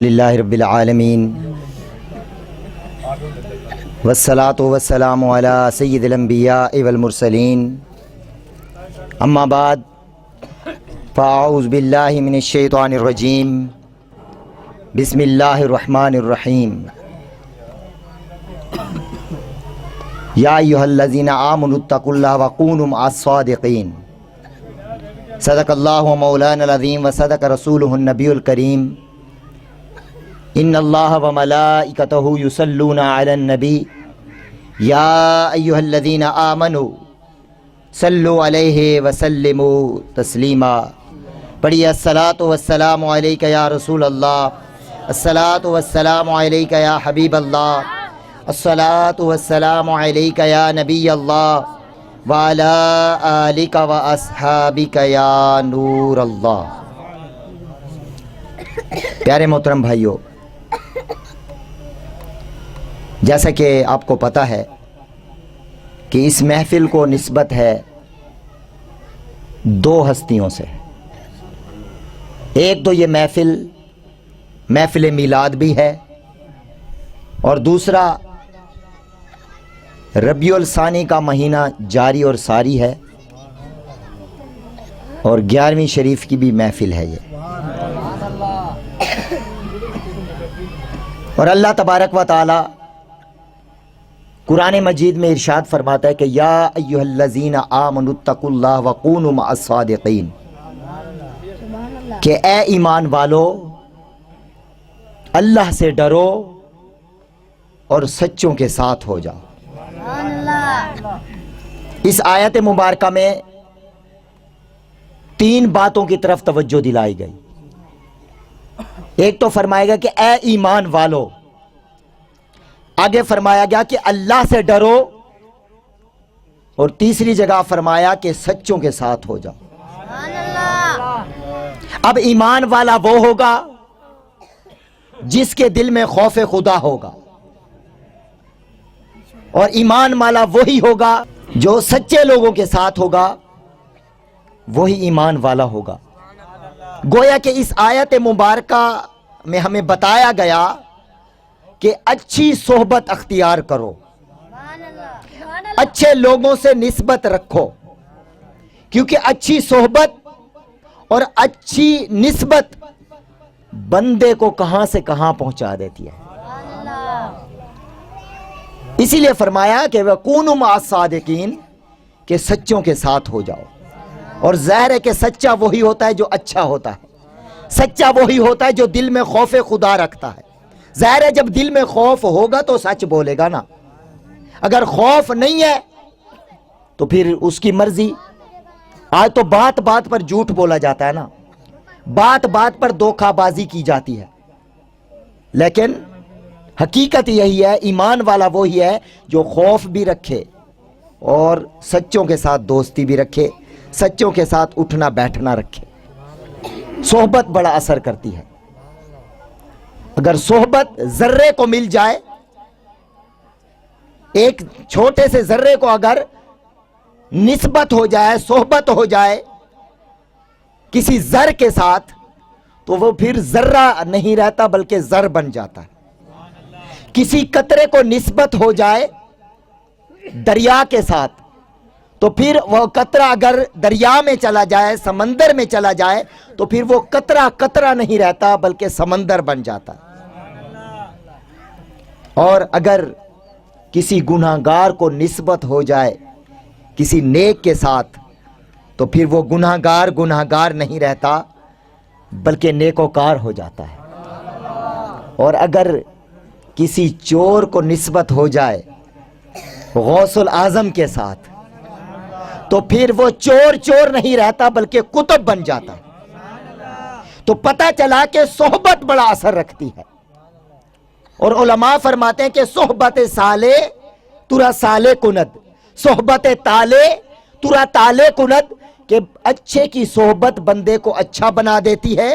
للہ رب العالمین والصلاة والسلام علی سید الانبیاء والمرسلین اما بعد فاعوذ باللہ من الشیطان الرجیم بسم اللہ الرحمن الرحیم یا ایہا الذین آمنوا اتقوا اللہ وکونوا مع الصادقین صدق اللہ مولانا العظیم وصدق رسولہ النبی الکریم ان اللہ وملائکتہ یصلون علی النبی یا ایہا الذین آمنوا صلوا علیہ وسلموا تسلیما۔ پڑھیے الصلاۃ والسلام علیک یا رسول اللہ، الصلاۃ والسلام علیک یا حبیب اللہ، الصلاۃ والسلام علیک یا نبی اللہ وعلی آلک واصحابک یا نور اللہ۔ پیارے محترم بھائیو، جیسا کہ آپ کو پتہ ہے کہ اس محفل کو نسبت ہے دو ہستیوں سے۔ ایک تو یہ محفل میلاد بھی ہے، اور دوسرا ربیع الثانی کا مہینہ جاری اور ساری ہے، اور 11ویں شریف کی بھی محفل ہے یہ۔ اور اللہ تبارک و تعالی قرآن مجید میں ارشاد فرماتا ہے کہ یا ایہا الذین آمنوا اتقوا اللہ وکونوا مع الصادقین، کہ اے ایمان والو اللہ سے ڈرو اور سچوں کے ساتھ ہو جاؤ۔ اس آیت مبارکہ میں 3 باتوں کی طرف توجہ دلائی گئی۔ ایک تو فرمایا گیا کہ اے ایمان والو، آگے فرمایا گیا کہ اللہ سے ڈرو، اور تیسری جگہ فرمایا کہ سچوں کے ساتھ ہو جاؤ۔ اب ایمان والا وہ ہوگا جس کے دل میں خوف خدا ہوگا، اور ایمان والا وہی ہوگا جو سچے لوگوں کے ساتھ ہوگا، وہی ایمان والا ہوگا۔ گویا کہ اس آیت مبارکہ میں ہمیں بتایا گیا کہ اچھی صحبت اختیار کرو، اچھے لوگوں سے نسبت رکھو، کیونکہ اچھی صحبت اور اچھی نسبت بندے کو کہاں سے کہاں پہنچا دیتی ہے۔ اسی لیے فرمایا کہ وَكُونُوا مَعَ الصَّادِقِينَ، کہ سچوں کے ساتھ ہو جاؤ۔ اور ظاہر ہے کہ سچا وہی ہوتا ہے جو اچھا ہوتا ہے، سچا وہی ہوتا ہے جو دل میں خوف خدا رکھتا ہے۔ ظاہر ہے جب دل میں خوف ہوگا تو سچ بولے گا نا، اگر خوف نہیں ہے تو پھر اس کی مرضی۔ آج تو بات بات پر جھوٹ بولا جاتا ہے نا، بات بات پر دھوکہ بازی کی جاتی ہے، لیکن حقیقت یہی ہے، ایمان والا وہی ہے جو خوف بھی رکھے اور سچوں کے ساتھ دوستی بھی رکھے، سچوں کے ساتھ اٹھنا بیٹھنا رکھے۔ صحبت بڑا اثر کرتی ہے۔ اگر صحبت ذرے کو مل جائے، ایک چھوٹے سے ذرے کو اگر نسبت ہو جائے، صحبت ہو جائے کسی زر کے ساتھ، تو وہ پھر ذرہ نہیں رہتا بلکہ زر بن جاتا ہے۔ کسی قطرے کو نسبت ہو جائے دریا کے ساتھ، تو پھر وہ قطرہ اگر دریا میں چلا جائے، سمندر میں چلا جائے، تو پھر وہ قطرہ قطرہ نہیں رہتا بلکہ سمندر بن جاتا ہے۔ اور اگر کسی گناہگار کو نسبت ہو جائے کسی نیک کے ساتھ، تو پھر وہ گناہگار نہیں رہتا بلکہ نیکوکار ہو جاتا ہے۔ اور اگر کسی چور کو نسبت ہو جائے غوث الاعظم کے ساتھ، تو پھر وہ چور نہیں رہتا بلکہ قطب بن جاتا ہے۔ تو پتہ چلا کہ صحبت بڑا اثر رکھتی ہے۔ اور علماء فرماتے ہیں کہ صحبت سالے ترا سالے کند، صحبت تالے ترا تالے کند، کہ اچھے کی صحبت بندے کو اچھا بنا دیتی ہے،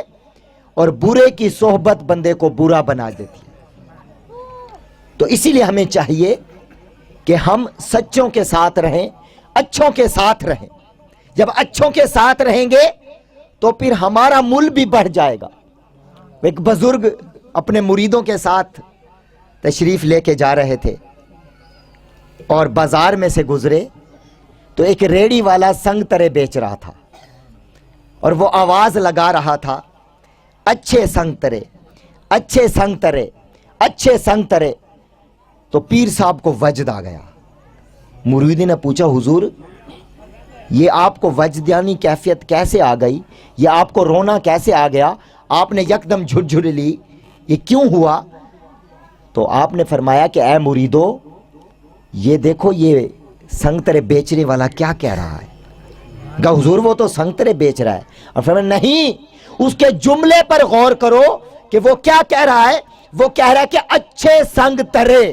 اور برے کی صحبت بندے کو برا بنا دیتی ہے۔ تو اسی لیے ہمیں چاہیے کہ ہم سچوں کے ساتھ رہیں، اچھوں کے ساتھ رہیں۔ جب اچھوں کے ساتھ رہیں گے تو پھر ہمارا مول بھی بڑھ جائے گا۔ ایک بزرگ اپنے مریدوں کے ساتھ تشریف لے کے جا رہے تھے اور بازار میں سے گزرے تو ایک ریڑی والا سنگترے بیچ رہا تھا اور وہ آواز لگا رہا تھا، اچھے سنگترے، اچھے سنگترے، اچھے سنگترے۔ تو پیر صاحب کو وجد آ گیا۔ مریدی نے پوچھا، حضور یہ آپ کو وجدانی کیفیت کیسے آ گئی، یہ آپ کو رونا کیسے آ گیا، آپ نے یکدم جھرجھر لی، یہ کیوں ہوا؟ تو آپ نے فرمایا کہ اے مریدو، یہ دیکھو یہ سنگترے بیچنے والا کیا کہہ رہا ہے۔ کہا حضور وہ تو سنگترے بیچ رہا ہے، اور فرمایا نہیں، اس کے جملے پر غور کرو کہ وہ کیا کہہ رہا ہے۔ وہ کہہ رہا ہے کہ اچھے سنگترے،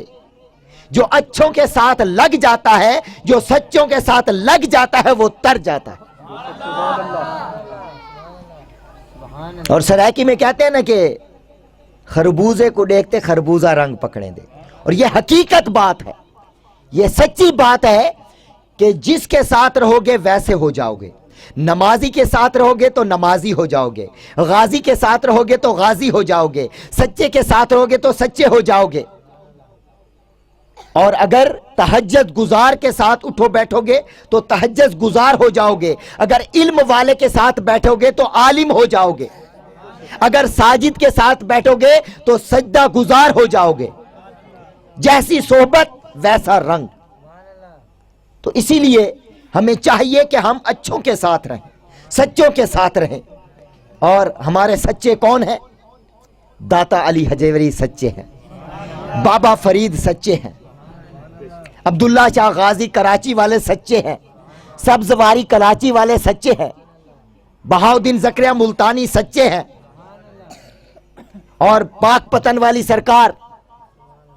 جو اچھوں کے ساتھ لگ جاتا ہے، جو سچوں کے ساتھ لگ جاتا ہے، وہ تر جاتا ہے۔ اور سرائکی میں کہتے ہیں نا کہ خربوزے کو دیکھتے خربوزہ رنگ پکڑیں دے، اور یہ حقیقت بات ہے، یہ سچی بات ہے کہ جس کے ساتھ رہو گے ویسے ہو جاؤ گے۔ نمازی کے ساتھ رہو گے تو نمازی ہو جاؤ گے، غازی کے ساتھ رہو گے تو غازی ہو جاؤ گے، سچے کے ساتھ رہو گے تو سچے ہو جاؤ گے۔ اور اگر تہجد گزار کے ساتھ اٹھو بیٹھو گے تو تہجد گزار ہو جاؤ گے، اگر علم والے کے ساتھ بیٹھو گے تو عالم ہو جاؤ گے، اگر ساجد کے ساتھ بیٹھو گے تو سجدہ گزار ہو جاؤ گے۔ جیسی صحبت ویسا رنگ۔ تو اسی لیے ہمیں چاہیے کہ ہم اچھوں کے ساتھ رہیں، سچوں کے ساتھ رہیں۔ اور ہمارے سچے کون ہیں؟ داتا علی حجویری سچے ہیں، بابا فرید سچے ہیں، عبداللہ شاہ غازی کراچی والے سچے ہیں، سبزواری کراچی والے سچے ہیں، بہاؤدین زکریا ملتانی سچے ہیں، اور پاک پتن والی سرکار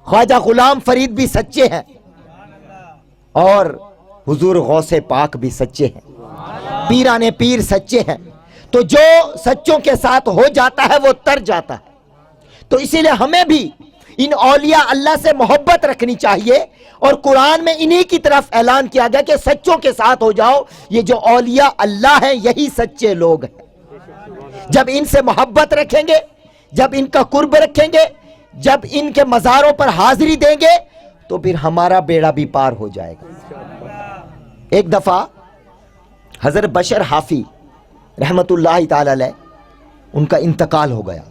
خواجہ غلام فرید بھی سچے ہیں، اور حضور غوث پاک بھی سچے ہیں، پیران پیر سچے ہیں۔ تو جو سچوں کے ساتھ ہو جاتا ہے وہ تر جاتا ہے۔ تو اسی لیے ہمیں بھی ان اولیاء اللہ سے محبت رکھنی چاہیے، اور قرآن میں انہی کی طرف اعلان کیا گیا کہ سچوں کے ساتھ ہو جاؤ۔ یہ جو اولیاء اللہ ہیں یہی سچے لوگ ہیں۔ جب ان سے محبت رکھیں گے، جب ان کا قرب رکھیں گے، جب ان کے مزاروں پر حاضری دیں گے تو پھر ہمارا بیڑا بھی پار ہو جائے گا۔ ایک دفعہ حضرت بشر حافی رحمت اللہ تعالی علیہ ان کا انتقال ہو گیا۔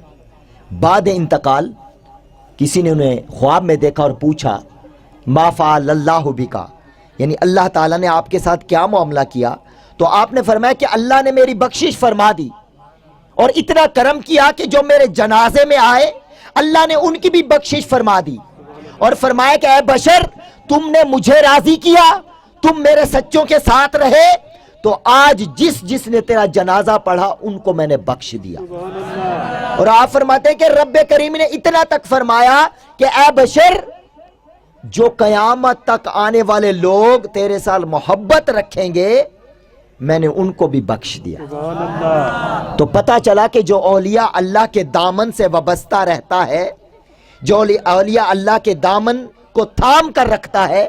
بعد انتقال کسی نے انہیں خواب میں دیکھا اور پوچھا، ما فعل اللہ بکا، یعنی اللہ تعالیٰ نے آپ کے ساتھ کیا معاملہ کیا؟ تو آپ نے فرمایا کہ اللہ نے میری بخشش فرما دی، اور اتنا کرم کیا کہ جو میرے جنازے میں آئے اللہ نے ان کی بھی بخشش فرما دی، اور فرمایا کہ اے بشر تم نے مجھے راضی کیا، تم میرے سچوں کے ساتھ رہے، تو آج جس نے تیرا جنازہ پڑھا ان کو میں نے بخش دیا۔ اور آپ فرماتے ہیں کہ رب کریم نے اتنا تک فرمایا کہ اے بشر جو قیامت تک آنے والے لوگ تیرے ساتھ محبت رکھیں گے میں نے ان کو بھی بخش دیا۔ تو پتہ چلا کہ جو اولیاء اللہ کے دامن سے وابستہ رہتا ہے، جو اولیاء اللہ کے دامن کو تھام کر رکھتا ہے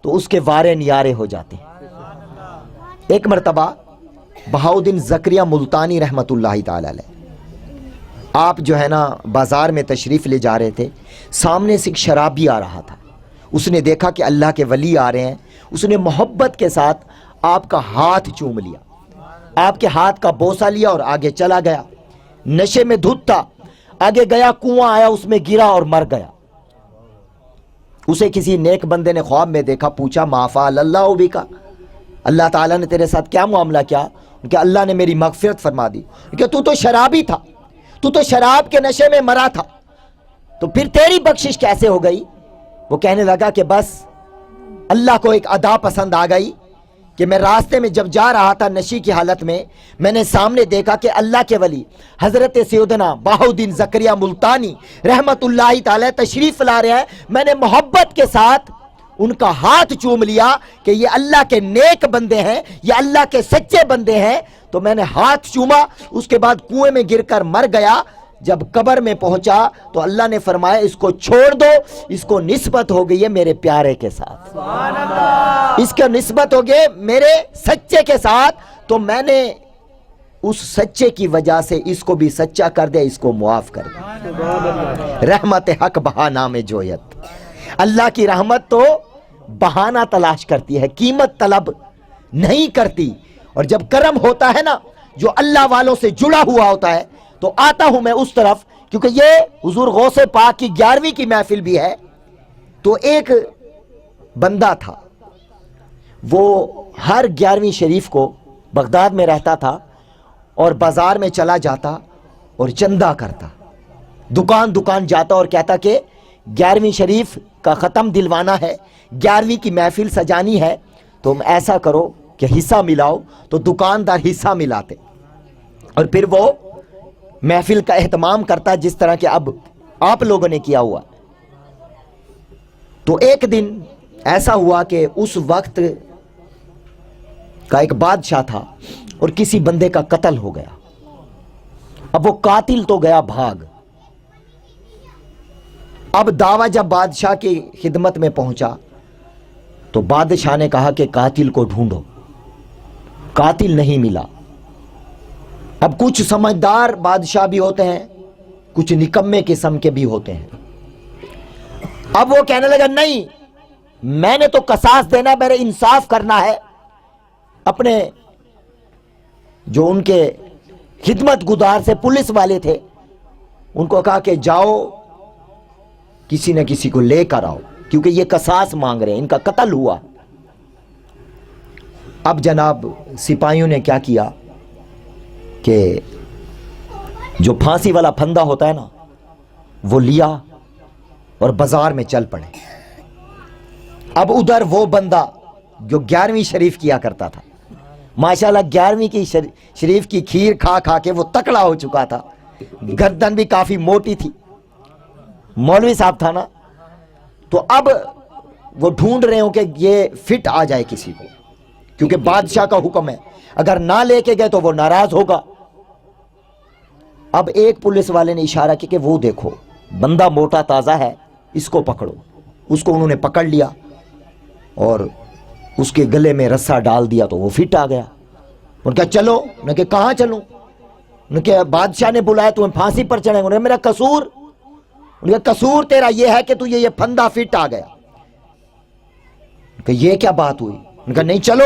تو اس کے وارے نیارے ہو جاتے ہیں۔ ایک مرتبہ بہاؤدین زکریا ملتانی رحمت اللہ تعالی علیہ آپ جو ہے نا بازار میں تشریف لے جا رہے تھے، سامنے سے ایک شرابی آ رہا تھا۔ اس نے دیکھا کہ اللہ کے ولی آ رہے ہیں، اس نے محبت کے ساتھ آپ کا ہاتھ چوم لیا، آپ کے ہاتھ کا بوسہ لیا اور آگے چلا گیا۔ نشے میں دھت تھا، آگے گیا، کنواں آیا، اس میں گرا اور مر گیا۔ اسے کسی نیک بندے نے خواب میں دیکھا، پوچھا ما فعل اللہ بکا، اللہ تعالیٰ نے تیرے ساتھ کیا معاملہ کیا؟ کہ اللہ نے میری مغفرت فرما دی، کہ تو شرابی تھا، تو شراب کے نشے میں مرا تھا، تو پھر تیری بخشش کیسے ہو گئی؟ وہ کہنے لگا کہ بس اللہ کو ایک ادا پسند آ گئی کہ میں راستے میں جب جا رہا تھا نشی کی حالت میں، میں نے سامنے دیکھا کہ اللہ کے ولی حضرت سیدنا بہاؤدین زکریا ملتانی رحمت اللہ تعالی تشریف لا رہے ہیں، میں نے محبت کے ساتھ ان کا ہاتھ چوم لیا کہ یہ اللہ کے نیک بندے ہیں، یہ اللہ کے سچے بندے ہیں، تو میں نے ہاتھ چوما، اس کے بعد کنویں میں گر کر مر گیا۔ جب قبر میں پہنچا تو اللہ نے فرمایا اس کو چھوڑ دو، اس کو نسبت ہو گئی ہے میرے پیارے کے ساتھ، اس کا نسبت ہو گئی میرے سچے کے ساتھ، تو میں نے اس سچے کی وجہ سے اس کو بھی سچا کر دے، اس کو معاف کر دے۔ رحمت حق بہانہ میں جویت، اللہ کی رحمت تو بہانہ تلاش کرتی ہے، قیمت طلب نہیں کرتی۔ اور جب کرم ہوتا ہے نا، جو اللہ والوں سے جڑا ہوا ہوتا ہے، تو آتا ہوں میں اس طرف، کیونکہ یہ حضور غوث پاک کی 11ویں کی محفل بھی ہے۔ تو ایک بندہ تھا، وہ ہر 11ویں شریف کو بغداد میں رہتا تھا اور بازار میں چلا جاتا اور چندہ کرتا، دکان دکان جاتا اور کہتا کہ 11ویں شریف کا ختم دلوانا ہے، 11ویں کی محفل سجانی ہے، تم ایسا کرو کہ حصہ ملاؤ۔ تو دکاندار حصہ ملاتے اور پھر وہ محفل کا اہتمام کرتا، جس طرح کہ اب آپ لوگوں نے کیا ہوا۔ تو ایک دن ایسا ہوا کہ اس وقت کا ایک بادشاہ تھا اور کسی بندے کا قتل ہو گیا۔ اب وہ قاتل تو گیا بھاگ۔ اب دعویٰ جب بادشاہ کی خدمت میں پہنچا تو بادشاہ نے کہا کہ قاتل کو ڈھونڈو، قاتل نہیں ملا۔ اب کچھ سمجھدار بادشاہ بھی ہوتے ہیں، کچھ نکمے قسم کے بھی ہوتے ہیں۔ اب وہ کہنے لگا نہیں، میں نے تو قصاص دینا، میرے انصاف کرنا ہے۔ اپنے جو ان کے خدمت گزار سے پولیس والے تھے، ان کو کہا کہ جاؤ کسی نہ کسی کو لے کر آؤ، کیونکہ یہ قصاص مانگ رہے ہیں، ان کا قتل ہوا۔ اب جناب سپاہیوں نے کیا کیا کہ جو پھانسی والا پھندا ہوتا ہے نا، وہ لیا اور بازار میں چل پڑے۔ اب ادھر وہ بندہ جو 11ویں شریف کیا کرتا تھا، ماشاءاللہ 11ویں کی شریف کی کھیر کھا کھا کے وہ تکڑا ہو چکا تھا، گردن بھی کافی موٹی تھی، مولوی صاحب تھا نا۔ تو اب وہ ڈھونڈ رہے ہوں کہ یہ فٹ آ جائے کسی کو، کیونکہ بادشاہ کا حکم ہے، اگر نہ لے کے گئے تو وہ ناراض ہوگا۔ اب ایک پولیس والے نے اشارہ کیا کہ وہ دیکھو بندہ موٹا تازہ ہے، اس کو پکڑو۔ اس کو انہوں نے پکڑ لیا اور اس کے گلے میں رسا ڈال دیا تو وہ فٹ آ گیا۔ انہوں نے کہا چلو، انہوں نے کہا کہاں چلوں؟ انہوں نے کہا بادشاہ نے بلایا تمہیں پھانسی پر چڑھیں گے۔ انہوں نے کہا میرا قصور؟ انہوں نے کہا قصور تیرا یہ ہے کہ یہ پھندا فٹ آ گیا۔ کہ یہ کیا بات ہوئی؟ انہوں نے کہا نہیں چلو۔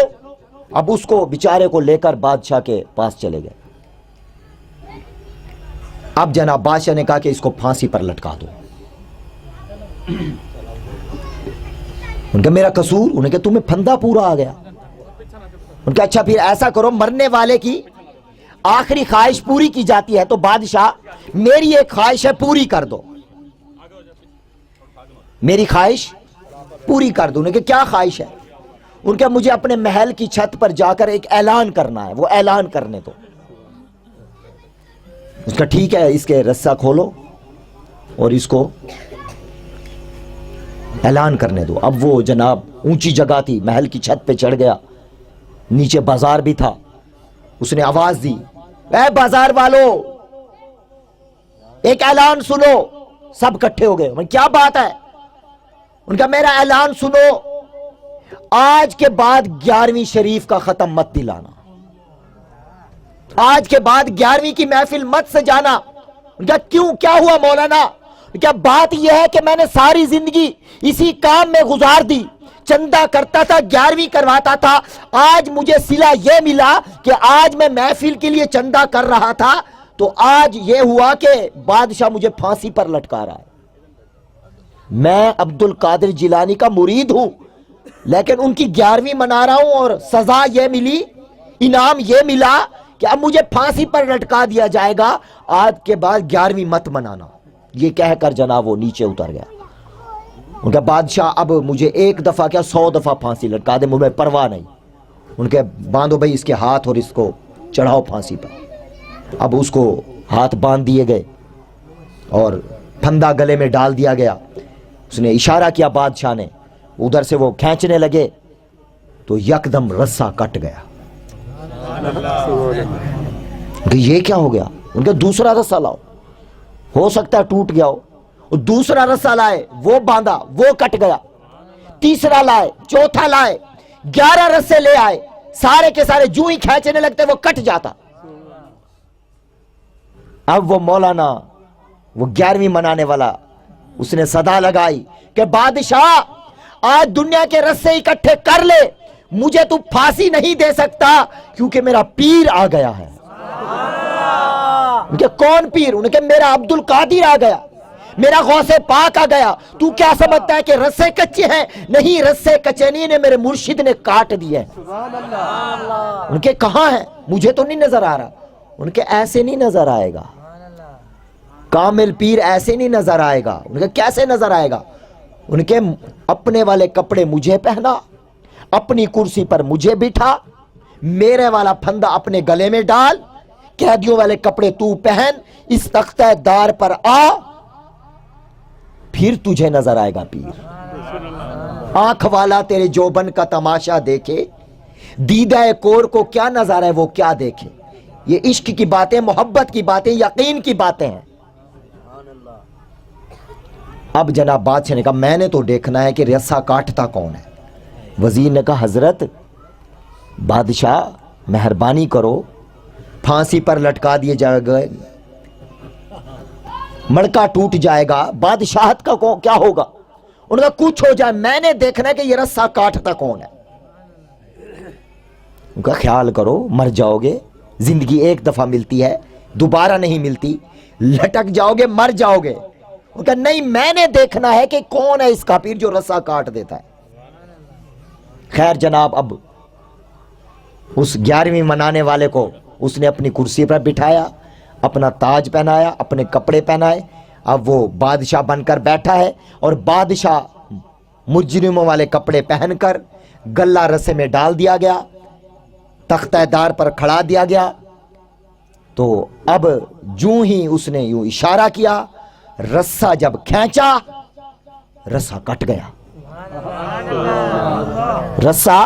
اب اس کو بیچارے کو لے کر بادشاہ کے پاس چلے گئے۔ اب جناب بادشاہ نے کہا کہ اس کو پھانسی پر لٹکا دو۔ ان کا میرا قصور؟ انہیں کہ تمہیں پھندا پورا آ گیا۔ ان کا اچھا پھر ایسا کرو، مرنے والے کی آخری خواہش پوری کی جاتی ہے، تو بادشاہ میری ایک خواہش ہے پوری کر دو، میری خواہش پوری کر دو۔ انہیں کہ کیا خواہش ہے؟ ان کا مجھے اپنے محل کی چھت پر جا کر ایک اعلان کرنا ہے، وہ اعلان کرنے دو۔ اس کا ٹھیک ہے، اس کے رسہ کھولو اور اس کو اعلان کرنے دو۔ اب وہ جناب اونچی جگہ تھی، محل کی چھت پہ چڑھ گیا، نیچے بازار بھی تھا۔ اس نے آواز دی، اے بازار والو ایک اعلان سنو۔ سب کٹھے ہو گئے۔ کیا بات ہے؟ ان کا میرا اعلان سنو، آج کے بعد 11ویں شریف کا ختم مت دلانا، آج کے بعد 11ویں کی محفل مت سجانا۔ ان کا کیوں، کیا ہوا مولانا؟ کیا بات یہ ہے کہ میں نے ساری زندگی اسی کام میں گزار دی، چندہ کرتا تھا، 11ویں کرواتا تھا، آج مجھے صلہ یہ ملا کہ آج میں محفل کے لیے چندہ کر رہا تھا، تو آج یہ ہوا کہ بادشاہ مجھے پھانسی پر لٹکا رہا ہے۔ میں عبد القادر جیلانی کا مرید ہوں، لیکن ان کی 11ویں منا رہا ہوں اور سزا یہ ملی، انعام یہ ملا کہ اب مجھے پھانسی پر لٹکا دیا جائے گا، آج کے بعد 11ویں مت منانا۔ یہ کہہ کر جناب وہ نیچے اتر گیا۔ ان کا بادشاہ اب مجھے ایک دفعہ کیا 100 دفعہ پھانسی لٹکا دے، مجھے پرواہ نہیں۔ ان کے باندھو بھائی اس کے ہاتھ اور اس کو چڑھاؤ پھانسی پر۔ اب اس کو ہاتھ باندھ دیے گئے اور پھندا گلے میں ڈال دیا گیا۔ اس نے اشارہ کیا بادشاہ نے، ادھر سے وہ کھینچنے لگے تو یکدم رسہ کٹ گیا۔ کہ یہ کیا ہو گیا؟ ان کا دوسرا رسہ لاؤ، ہو سکتا ہے ٹوٹ گیا ہو۔ اور دوسرا رسہ لائے، وہ باندھا، وہ کٹ گیا۔ تیسرا لائے، چوتھا لائے، 11 رسے لے آئے، سارے کے سارے جو ہی کھینچنے لگتے وہ کٹ جاتا۔ اب وہ مولانا وہ 11ویں منانے والا اس نے صدا لگائی کہ بادشاہ آج دنیا کے رسے اکٹھے کر لے، مجھے تو پھانسی نہیں دے سکتا کیونکہ میرا پیر آ گیا ہے۔ ان کے کون پیر؟ ان کے میرا عبد القادر آ گیا، میرا غوث پاک آ گیا۔ تو کیا سمجھتا ہے کہ رسے کچے ہیں؟ نہیں، رسے کچے نہیں، نے میرے مرشد نے کاٹ دیے۔ ان کے کہاں ہیں؟ مجھے تو نہیں نظر آ رہا۔ ان کے ایسے نہیں نظر آئے گا، کامل پیر ایسے نہیں نظر آئے گا۔ ان کے کیسے نظر آئے گا؟ ان کے اپنے والے کپڑے مجھے پہنا، اپنی کرسی پر مجھے بٹھا، میرے والا پھندا اپنے گلے میں ڈال، قیدیوں والے کپڑے تو پہن، اس تختہ دار پر آ، پھر تجھے نظر آئے گا پیر۔ آنکھ والا تیرے جوبن کا تماشا دیکھے، دیدہ کور کو کیا نظر ہے وہ کیا دیکھے۔ یہ عشق کی باتیں، محبت کی باتیں، یقین کی باتیں ہیں۔ اب جناب بادشاہ نے کہا میں نے تو دیکھنا ہے کہ رسا کاٹتا کون ہے۔ وزیر نے کہا حضرت بادشاہ مہربانی کرو، پھانسی پر لٹکا دیے جائے گئے، مڑکا ٹوٹ جائے گا، بادشاہت کا کیا ہوگا؟ ان کا کچھ ہو جائے، میں نے دیکھنا ہے کہ یہ رسا کاٹتا کون ہے۔ ان کا خیال کرو، مر جاؤ گے، زندگی ایک دفعہ ملتی ہے، دوبارہ نہیں ملتی، لٹک جاؤ گے، مر جاؤ گے۔ ان کا نہیں، میں نے دیکھنا ہے کہ کون ہے اس کا پیر جو رسا کاٹ دیتا ہے۔ خیر جناب، اب اس 11ویں منانے والے کو اس نے اپنی کرسی پر بٹھایا، اپنا تاج پہنایا، اپنے کپڑے پہنائے، اب وہ بادشاہ بن کر بیٹھا ہے، اور بادشاہ مجرموں والے کپڑے پہن کر گلہ رسے میں ڈال دیا گیا، تختہ دار پر کھڑا دیا گیا۔ تو اب جو ہی اس نے یوں اشارہ کیا، رسا جب کھینچا، رسا کٹ گیا، رسا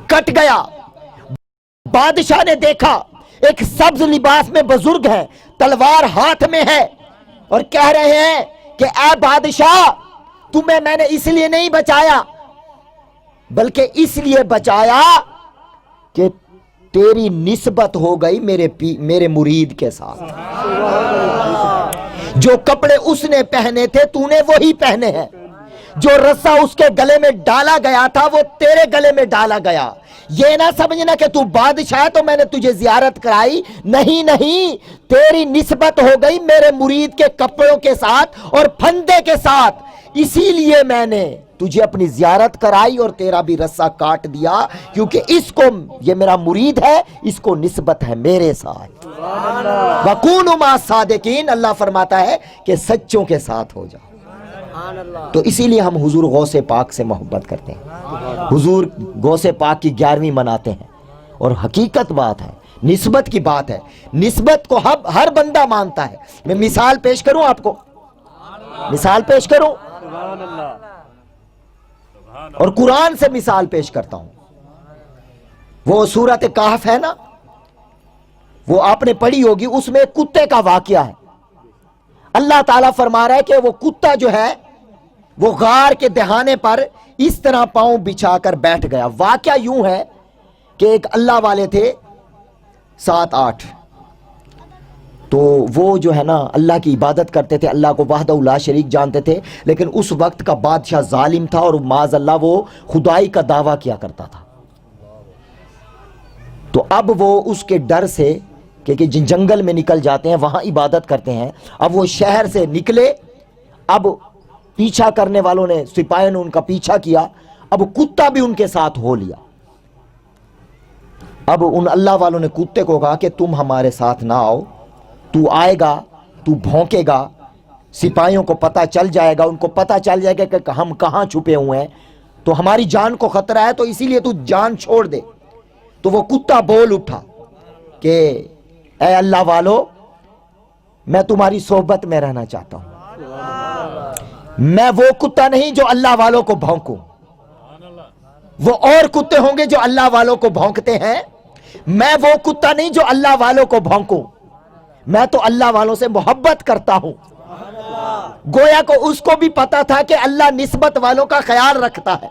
کٹ گیا۔ بادشاہ نے دیکھا ایک سبز لباس میں بزرگ ہے، تلوار ہاتھ میں ہے، اور کہہ رہے ہیں کہ اے بادشاہ، تمہیں میں نے اس لیے نہیں بچایا بلکہ اس لیے بچایا کہ تیری نسبت ہو گئی میرے مرید کے ساتھ۔ جو کپڑے اس نے پہنے تھے تو نے وہی پہنے ہیں، جو رسا اس کے گلے میں ڈالا گیا تھا وہ تیرے گلے میں ڈالا گیا۔ یہ نہ سمجھنا کہ تو بادشاہ ہے تو میں نے تجھے زیارت کرائی، نہیں نہیں، تیری نسبت ہو گئی میرے مرید کے کپڑوں کے ساتھ اور پھندے کے ساتھ، اسی لیے میں نے تجھے اپنی زیارت کرائی اور تیرا بھی رسا کاٹ دیا، کیونکہ اس کو، یہ میرا مرید ہے، اس کو نسبت ہے میرے ساتھ۔ وَكُونُوا مَعَ الصَّادِقِينَ، اللہ فرماتا ہے کہ سچوں کے ساتھ ہو جاؤ۔ تو اسی لیے ہم حضور غوث پاک سے محبت کرتے ہیں، حضور غوث پاک کی 11ویں مناتے ہیں، اور حقیقت بات ہے، نسبت کی بات ہے، نسبت کو ہر بندہ مانتا ہے۔ میں مثال پیش کروں آپ کو، مثال پیش کروں، اور قرآن سے مثال پیش کرتا ہوں۔ وہ سورۃ کہف ہے نا، وہ آپ نے پڑھی ہوگی، اس میں کتے کا واقعہ ہے۔ اللہ تعالیٰ فرما رہا ہے کہ وہ کتا جو ہے وہ غار کے دہانے پر اس طرح پاؤں بچھا کر بیٹھ گیا۔ واقعہ یوں ہے کہ ایک اللہ والے تھے 7-8، تو وہ جو ہے نا اللہ کی عبادت کرتے تھے، اللہ کو وحدہ لا شریک جانتے تھے، لیکن اس وقت کا بادشاہ ظالم تھا اور معاذ اللہ وہ خدائی کا دعویٰ کیا کرتا تھا۔ تو اب وہ اس کے ڈر سے کہ جن جنگل میں نکل جاتے ہیں وہاں عبادت کرتے ہیں، اب وہ شہر سے نکلے، اب پیچھا کرنے والوں نے، سپاہیوں نے ان کا پیچھا کیا، اب کتا بھی ان کے ساتھ ہو لیا۔ اب ان اللہ والوں نے کتے کو کہا کہ تم ہمارے ساتھ نہ آؤ، تو آئے گا تو بھونکے گا، سپاہیوں کو پتہ چل جائے گا، ان کو پتہ چل جائے گا کہ ہم کہاں چھپے ہوئے ہیں، تو ہماری جان کو خطرہ ہے، تو اسی لیے تو جان چھوڑ دے۔ تو وہ کتا بول اٹھا کہ اے اللہ والو، میں تمہاری صحبت میں رہنا چاہتا ہوں، میں وہ کتا نہیں جو اللہ والوں کو بھونکوں، وہ اور کتے ہوں گے جو اللہ والوں کو بھونکتے ہیں، میں وہ کتا نہیں جو اللہ والوں کو بھونکوں، میں تو اللہ والوں سے محبت کرتا ہوں۔ گویا کو اس کو بھی پتا تھا کہ اللہ نسبت والوں کا خیال رکھتا ہے۔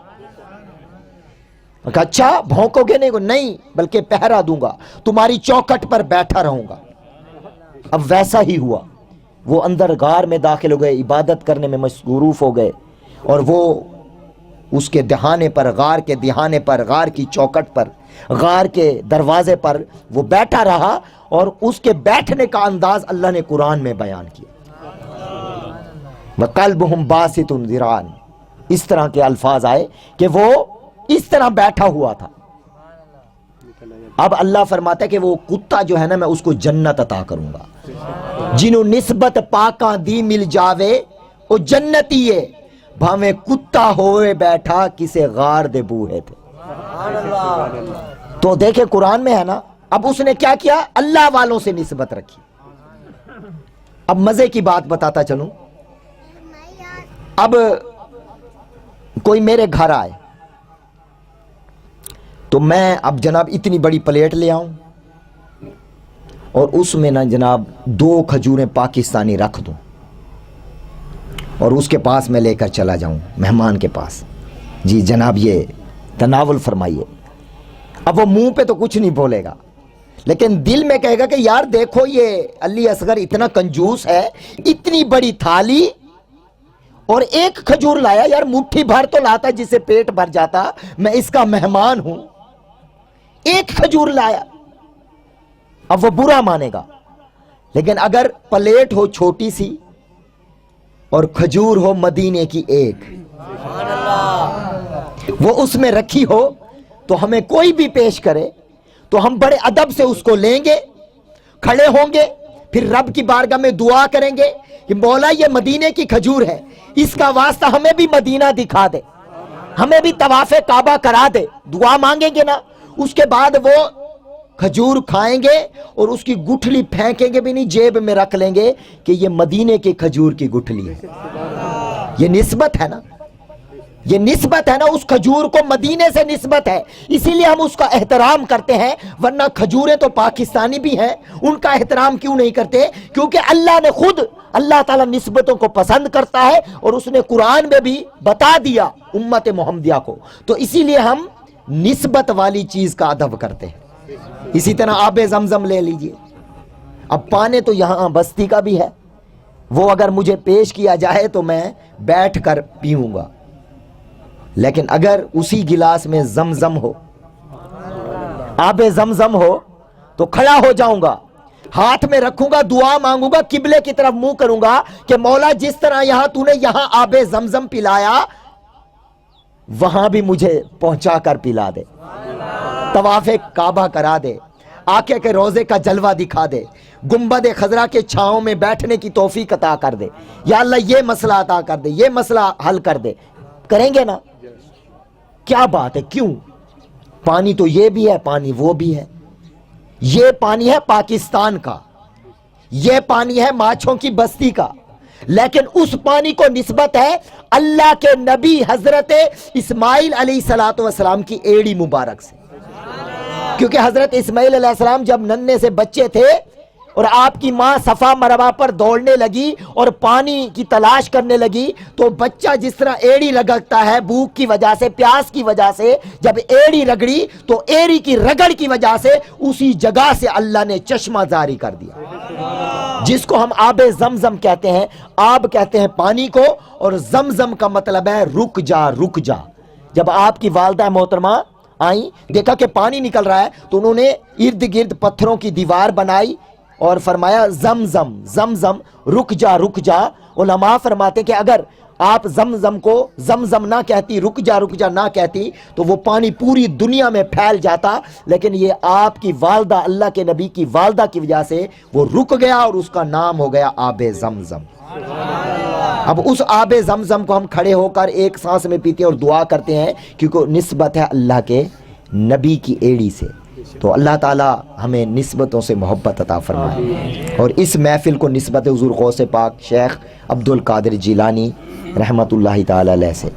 اچھا بھونکو گے نہیں؟ نہیں، بلکہ پہرا دوں گا، تمہاری چوکھٹ پر بیٹھا رہوں گا۔ اب ویسا ہی ہوا، وہ اندر غار میں داخل ہو گئے، عبادت کرنے میں مصروف ہو گئے، اور وہ اس کے دہانے پر، غار کے دہانے پر، غار کی چوکٹ پر، غار کے دروازے پر وہ بیٹھا رہا، اور اس کے بیٹھنے کا انداز اللہ نے قرآن میں بیان کیا، وَقَلْبُهُمْ بَاسِطٌ ذِرَاعًا، اس طرح کے الفاظ آئے کہ وہ اس طرح بیٹھا ہوا تھا۔ اب اللہ فرماتا ہے کہ وہ کتا جو ہے نا، میں اس کو جنت عطا کروں گا، جنہوں نسبت پاکاں دی مل جاوے وہ جنتی ہے، بھاویں کتا ہوئے بیٹھا کسے غار دے بوہے تھے۔ تو دیکھیں قرآن میں ہے نا، اب اس نے کیا کیا؟ اللہ والوں سے نسبت رکھی۔ اب مزے کی بات بتاتا چلوں، اب کوئی میرے گھر آئے تو میں اب جناب اتنی بڑی پلیٹ لے آؤں اور اس میں نا جناب 2 کھجوریں پاکستانی رکھ دوں، اور اس کے پاس میں لے کر چلا جاؤں مہمان کے پاس، جی جناب یہ تناول فرمائیے۔ اب وہ منہ پہ تو کچھ نہیں بولے گا، لیکن دل میں کہے گا کہ یار دیکھو یہ علی اصغر اتنا کنجوس ہے، اتنی بڑی تھالی اور 1 کھجور لایا، یار مٹھی بھر تو لاتا جس سے پیٹ بھر جاتا، میں اس کا مہمان ہوں، 1 کھجور لایا۔ اب وہ برا مانے گا، لیکن اگر پلیٹ ہو چھوٹی سی اور کھجور ہو مدینے کی 1، وہ اس میں رکھی ہو، تو ہمیں کوئی بھی پیش کرے تو ہم بڑے ادب سے اس کو لیں گے، کھڑے ہوں گے، پھر رب کی بارگاہ میں دعا کریں گے کہ مولا یہ مدینے کی کھجور ہے، اس کا واسطہ ہمیں بھی مدینہ دکھا دے، ہمیں بھی طواف کعبہ کرا دے، دعا مانگیں گے نا۔ اس کے بعد وہ کھجور کھائیں گے اور اس کی گٹھلی پھینکیں گے بھی نہیں، جیب میں رکھ لیں گے کہ یہ مدینے کی کھجور کی گٹھلی ہے۔ یہ نسبت ہے نا، یہ نسبت ہے نا، اس کھجور کو مدینے سے نسبت ہے، اسی لیے ہم اس کا احترام کرتے ہیں، ورنہ کھجوریں تو پاکستانی بھی ہیں، ان کا احترام کیوں نہیں کرتے؟ کیونکہ اللہ نے خود، اللہ تعالیٰ نسبتوں کو پسند کرتا ہے، اور اس نے قرآن میں بھی بتا دیا امت محمدیہ کو، تو اسی لیے ہم نسبت والی چیز کا ادب کرتے ہیں۔ اسی طرح آب زمزم لے لیجئے، اب پانے تو یہاں بستی کا بھی ہے، وہ اگر مجھے پیش کیا جائے تو میں بیٹھ کر پیوں گا، لیکن اگر اسی گلاس میں زمزم ہو، آب زمزم ہو، تو کھڑا ہو جاؤں گا، ہاتھ میں رکھوں گا، دعا مانگوں گا، قبلے کی طرف منہ کروں گا کہ مولا جس طرح یہاں تو نے یہاں آب زمزم پلایا، وہاں بھی مجھے پہنچا کر پلا دے، طواف کعبہ کرا دے، آقا کے روزے کا جلوہ دکھا دے، گنبد خضرا کے چھاؤں میں بیٹھنے کی توفیق عطا کر دے، یا اللہ یہ مسئلہ عطا کر دے، یہ مسئلہ حل کر دے۔ کریں گے نا؟ کیا بات ہے، کیوں؟ پانی تو یہ بھی ہے، پانی وہ بھی ہے، یہ پانی ہے پاکستان کا، یہ پانی ہے ماچھوں کی بستی کا، لیکن اس پانی کو نسبت ہے اللہ کے نبی حضرت اسماعیل علیہ السلام کی ایڑی مبارک سے، کیونکہ حضرت اسماعیل علیہ السلام جب ننھے سے بچے تھے اور آپ کی ماں صفا مروا پر دوڑنے لگی اور پانی کی تلاش کرنے لگی، تو بچہ جس طرح ایڑی لگتا ہے بھوک کی وجہ سے، پیاس کی وجہ سے، جب ایڑی رگڑی تو ایڑی کی رگڑ کی وجہ سے اسی جگہ سے اللہ نے چشمہ جاری کر دیا، جس کو ہم آب زمزم کہتے ہیں۔ آب کہتے ہیں پانی کو، اور زمزم کا مطلب ہے رک جا رک جا۔ جب آپ کی والدہ محترمہ آئیں، دیکھا کہ پانی نکل رہا ہے، تو انہوں نے ارد گرد پتھروں کی دیوار بنائی اور فرمایا زمزم زمزم، رک جا رک جا۔ علماء فرماتے کہ اگر آپ زمزم کو زمزم نہ کہتی، رک جا نہ کہتی، تو وہ پانی پوری دنیا میں پھیل جاتا، لیکن یہ آپ کی والدہ، اللہ کے نبی کی والدہ کی وجہ سے وہ رک گیا اور اس کا نام ہو گیا آب زمزم۔ اب اس آب زمزم کو ہم کھڑے ہو کر ایک سانس میں پیتے اور دعا کرتے ہیں، کیونکہ نسبت ہے اللہ کے نبی کی ایڑی سے۔ تو اللہ تعالی ہمیں نسبتوں سے محبت عطا فرمائے، اور اس محفل کو نسبت حضور غوث پاک شیخ عبد القادر جیلانی رحمۃ اللہ تعالی علیہ سے